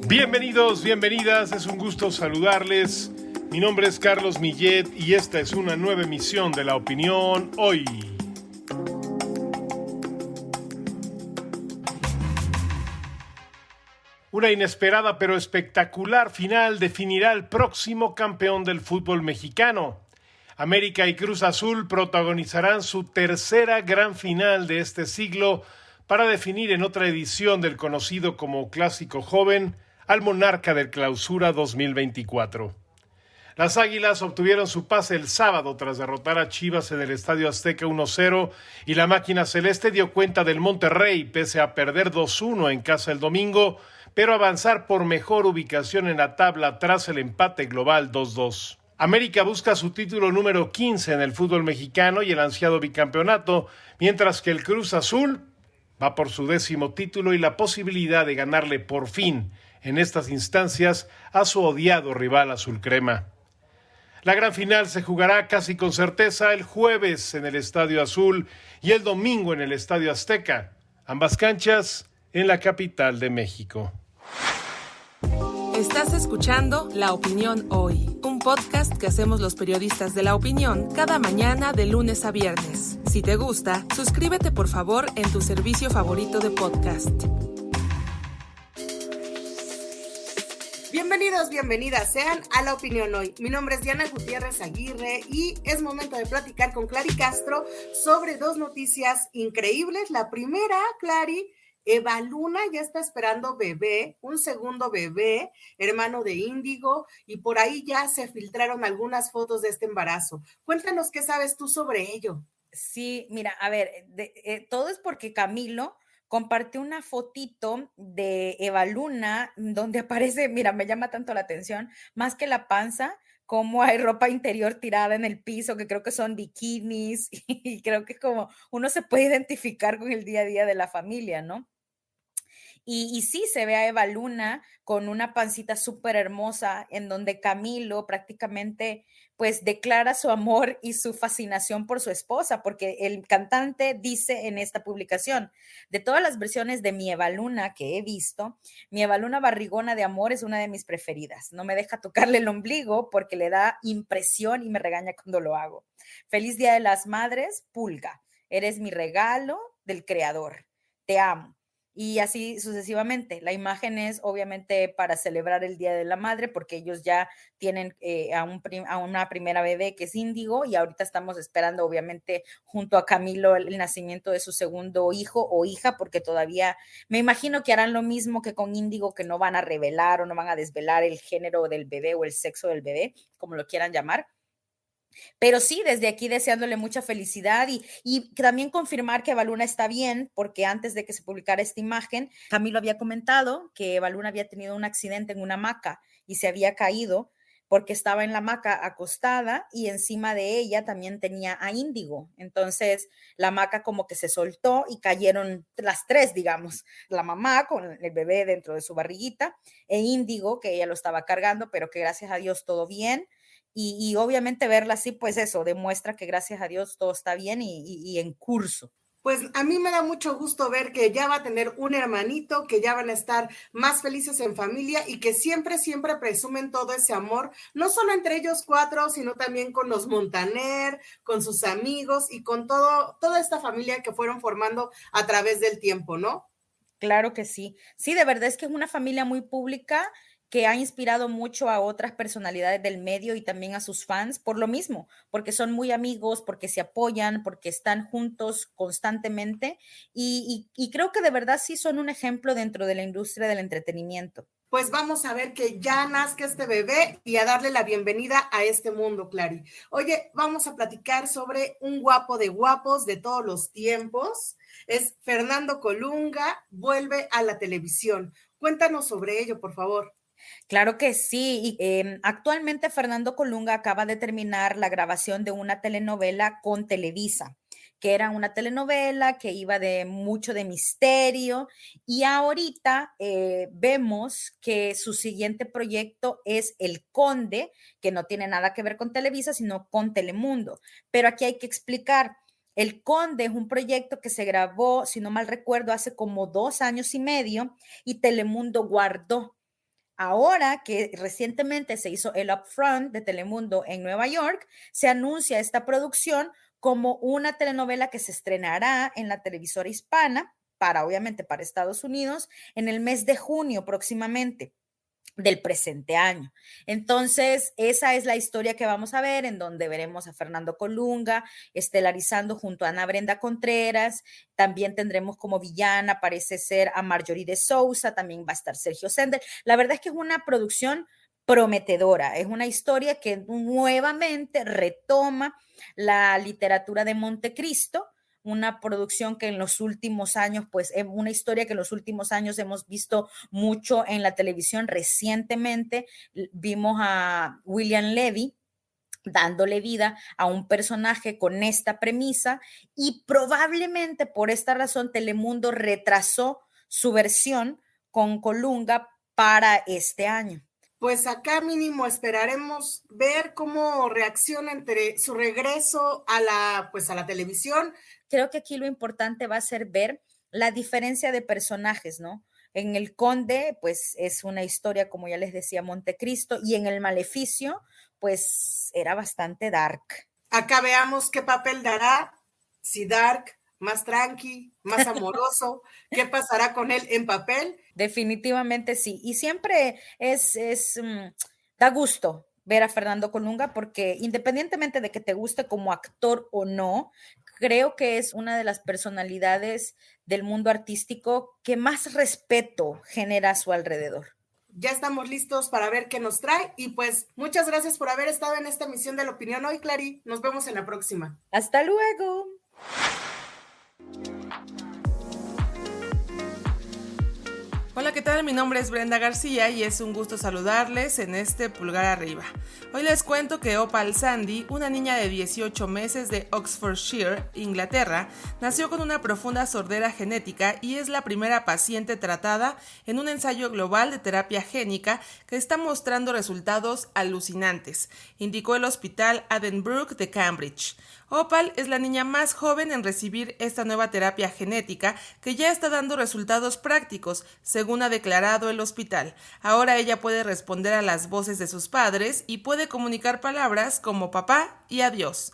Bienvenidos, bienvenidas, es un gusto saludarles. Mi nombre es Carlos Millet y esta es una nueva emisión de La Opinión Hoy. Una inesperada pero espectacular final definirá el próximo campeón del fútbol mexicano. América y Cruz Azul protagonizarán su tercera gran final de este siglo para definir en otra edición del conocido como Clásico Joven al monarca del Clausura 2024. Las Águilas obtuvieron su pase el sábado tras derrotar a Chivas en el Estadio Azteca 1-0 y la máquina celeste dio cuenta del Monterrey pese a perder 2-1 en casa el domingo, pero avanzar por mejor ubicación en la tabla tras el empate global 2-2. América busca su título número 15 en el fútbol mexicano y el ansiado bicampeonato, mientras que el Cruz Azul va por su 10º título y la posibilidad de ganarle por fin en estas instancias a su odiado rival azul crema. La gran final se jugará casi con certeza el jueves en el Estadio Azul y el domingo en el Estadio Azteca, ambas canchas en la capital de México. Estás escuchando La Opinión Hoy, un podcast que hacemos los periodistas de La Opinión cada mañana de lunes a viernes. Si te gusta, suscríbete por favor en tu servicio favorito de podcast. Bienvenidos, bienvenidas sean a La Opinión Hoy. Mi nombre es Diana Gutiérrez Aguirre y es momento de platicar con Clary Castro sobre dos noticias increíbles. La primera, Clary, Eva Luna ya está esperando bebé, un segundo bebé, hermano de Índigo, y por ahí ya se filtraron algunas fotos de este embarazo. Cuéntanos qué sabes tú sobre ello. Sí, mira, a ver, todo es porque Camilo compartió una fotito de Eva Luna donde aparece, mira, me llama tanto la atención, más que la panza, como hay ropa interior tirada en el piso, que creo que son bikinis, y creo que como uno se puede identificar con el día a día de la familia, ¿no? Y sí, se ve a Eva Luna con una pancita súper hermosa, en donde Camilo prácticamente pues declara su amor y su fascinación por su esposa, porque el cantante dice en esta publicación: de todas las versiones de mi Eva Luna que he visto, mi Eva Luna barrigona de amor es una de mis preferidas. No me deja tocarle el ombligo porque le da impresión y me regaña cuando lo hago. Feliz Día de las Madres, Pulga. Eres mi regalo del creador. Te amo. Y así sucesivamente. La imagen es obviamente para celebrar el Día de la Madre, porque ellos ya tienen a una primera bebé que es Índigo, y ahorita estamos esperando obviamente junto a Camilo el nacimiento de su segundo hijo o hija, porque todavía me imagino que harán lo mismo que con Índigo, que no van a revelar o no van a desvelar el género del bebé o el sexo del bebé, como lo quieran llamar. Pero sí, desde aquí deseándole mucha felicidad y también confirmar que Eva Luna está bien, porque antes de que se publicara esta imagen, Camilo había comentado que Eva Luna había tenido un accidente en una hamaca y se había caído porque estaba en la hamaca acostada y encima de ella también tenía a Índigo. Entonces la hamaca como que se soltó y cayeron las tres, digamos, la mamá con el bebé dentro de su barriguita e Índigo, que ella lo estaba cargando, pero que gracias a Dios todo bien. Y obviamente verla así, pues eso demuestra que gracias a Dios todo está bien y en curso. Pues a mí me da mucho gusto ver que ya va a tener un hermanito, que ya van a estar más felices en familia y que siempre, siempre presumen todo ese amor, no solo entre ellos cuatro, sino también con los Montaner, con sus amigos y con toda esta familia que fueron formando a través del tiempo, ¿no? Claro que sí. Sí, de verdad es que es una familia muy pública que ha inspirado mucho a otras personalidades del medio y también a sus fans por lo mismo, porque son muy amigos, porque se apoyan, porque están juntos constantemente y creo que de verdad sí son un ejemplo dentro de la industria del entretenimiento. Pues vamos a ver que ya nazca este bebé y a darle la bienvenida a este mundo, Clary. Oye, vamos a platicar sobre un guapo de guapos de todos los tiempos. Es Fernando Colunga, vuelve a la televisión. Cuéntanos sobre ello, por favor. Claro que sí. Actualmente Fernando Colunga acaba de terminar la grabación de una telenovela con Televisa, que era una telenovela que iba de mucho de misterio y ahorita vemos que su siguiente proyecto es El Conde, que no tiene nada que ver con Televisa, sino con Telemundo. Pero aquí hay que explicar. El Conde es un proyecto que se grabó, si no mal recuerdo, hace como 2 años y medio y Telemundo guardó. Ahora que recientemente se hizo el Upfront de Telemundo en Nueva York, se anuncia esta producción como una telenovela que se estrenará en la televisora hispana, obviamente para Estados Unidos, en el mes de junio próximamente del presente año. Entonces, esa es la historia que vamos a ver, en donde veremos a Fernando Colunga estelarizando junto a Ana Brenda Contreras. También tendremos como villana, parece ser, a Marjorie de Sousa, también va a estar Sergio Sender. La verdad es que es una producción prometedora, es una historia que nuevamente retoma la literatura de Montecristo, una producción que en los últimos años, pues una historia que en los últimos años hemos visto mucho en la televisión. Recientemente vimos a William Levy dándole vida a un personaje con esta premisa, y probablemente por esta razón Telemundo retrasó su versión con Colunga para este año. Pues acá mínimo esperaremos ver cómo reacciona entre su regreso a la televisión. Creo que aquí lo importante va a ser ver la diferencia de personajes, ¿no? En El Conde, pues es una historia, como ya les decía, Montecristo, y en El Maleficio, pues era bastante dark. Acá veamos qué papel dará, si dark, más tranqui, más amoroso, ¿qué pasará con él en papel? Definitivamente sí, y siempre da gusto ver a Fernando Colunga, porque independientemente de que te guste como actor o no, creo que es una de las personalidades del mundo artístico que más respeto genera a su alrededor. Ya estamos listos para ver qué nos trae, y pues muchas gracias por haber estado en esta emisión de La Opinión Hoy, Clary. Nos vemos en la próxima. Hasta luego. Hola, ¿qué tal? Mi nombre es Brenda García y es un gusto saludarles en este Pulgar Arriba. Hoy les cuento que Opal Sandy, una niña de 18 meses de Oxfordshire, Inglaterra, nació con una profunda sordera genética y es la primera paciente tratada en un ensayo global de terapia génica que está mostrando resultados alucinantes, indicó el Hospital Addenbrooke de Cambridge. Opal es la niña más joven en recibir esta nueva terapia genética que ya está dando resultados prácticos, según ha declarado el hospital. Ahora ella puede responder a las voces de sus padres y puede comunicar palabras como papá y adiós.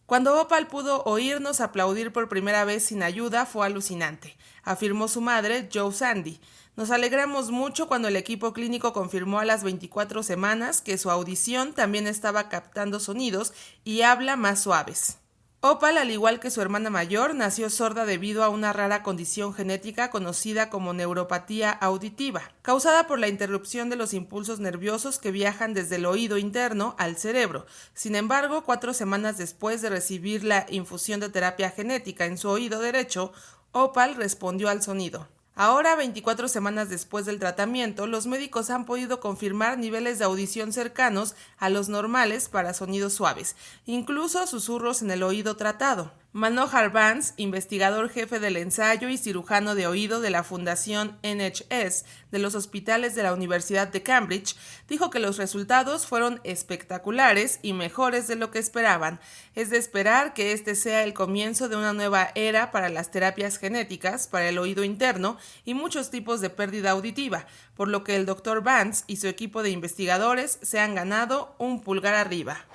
Cuando Opal pudo oírnos aplaudir por primera vez sin ayuda fue alucinante, afirmó su madre, Jo Sandy. Nos alegramos mucho cuando el equipo clínico confirmó a las 24 semanas que su audición también estaba captando sonidos y habla más suaves. Opal, al igual que su hermana mayor, nació sorda debido a una rara condición genética conocida como neuropatía auditiva, causada por la interrupción de los impulsos nerviosos que viajan desde el oído interno al cerebro. Sin embargo, 4 semanas después de recibir la infusión de terapia genética en su oído derecho, Opal respondió al sonido. Ahora, 24 semanas después del tratamiento, los médicos han podido confirmar niveles de audición cercanos a los normales para sonidos suaves, incluso susurros en el oído tratado. Manohar Vance, investigador jefe del ensayo y cirujano de oído de la Fundación NHS de los hospitales de la Universidad de Cambridge, dijo que los resultados fueron espectaculares y mejores de lo que esperaban. Es de esperar que este sea el comienzo de una nueva era para las terapias genéticas para el oído interno y muchos tipos de pérdida auditiva, por lo que el Dr. Vance y su equipo de investigadores se han ganado un pulgar arriba.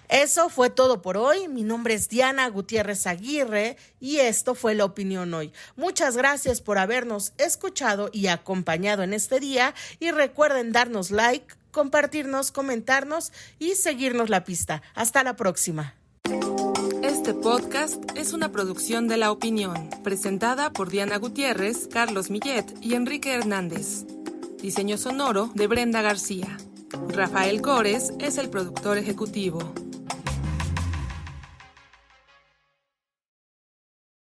Eso fue todo por hoy. Mi nombre es Diana Gutiérrez Aguirre y esto fue La Opinión Hoy. Muchas gracias por habernos escuchado y acompañado en este día, y recuerden darnos like, compartirnos, comentarnos y seguirnos la pista. Hasta la próxima. Este podcast es una producción de La Opinión, presentada por Diana Gutiérrez, Carlos Millet y Enrique Hernández. Diseño sonoro de Brenda García. Rafael Cores es el productor ejecutivo.